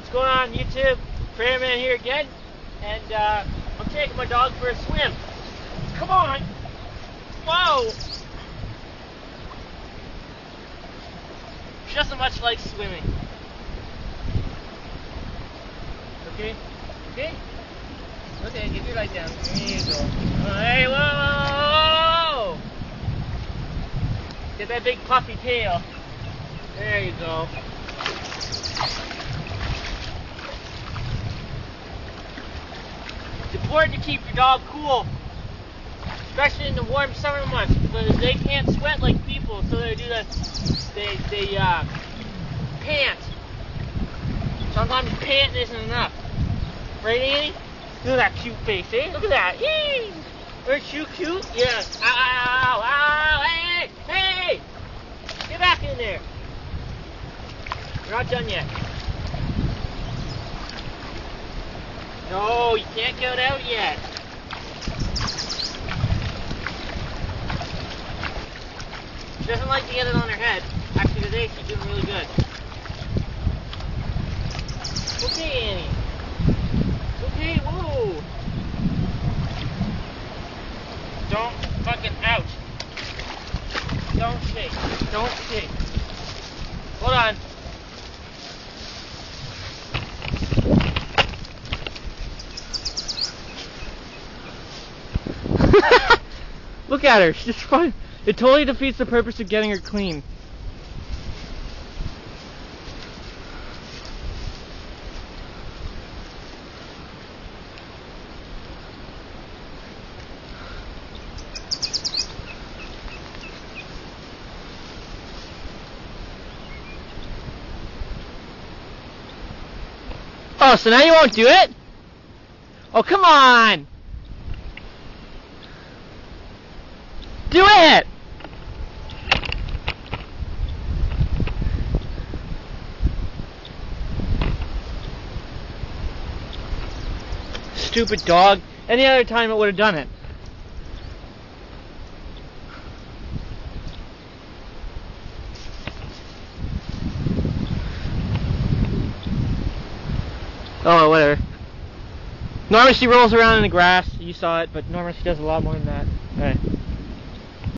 What's going on YouTube? Frannuman here again, and I'm taking my dog for a swim. Come on! Whoa! She doesn't much like swimming. Okay? Okay? Okay, get your light down. There you go. Hey, whoa! Get that big puffy tail. There you go. It's important to keep your dog cool, especially in the warm summer months, because they can't sweat like people, so they pant. Sometimes panting isn't enough. Right, Annie? Look at that cute face, eh? Look at that. Yee! Aren't you cute? Yeah. Ow, ow, hey, hey! Get back in there. We're not done yet. No, you can't get out yet. She doesn't like to get it on her head. Actually, today she's doing really good. Okay, Annie. Okay, whoa. Don't fucking ouch. Don't shake. Don't shake. Hold on. Look at her, she's just fine. It totally defeats the purpose of getting her clean. Oh, so now you won't do it? Oh, come on! Do it! Stupid dog. Any other time it would have done it. Oh, whatever. Normally she rolls around in the grass. You saw it, but normally she does a lot more than that. Alright.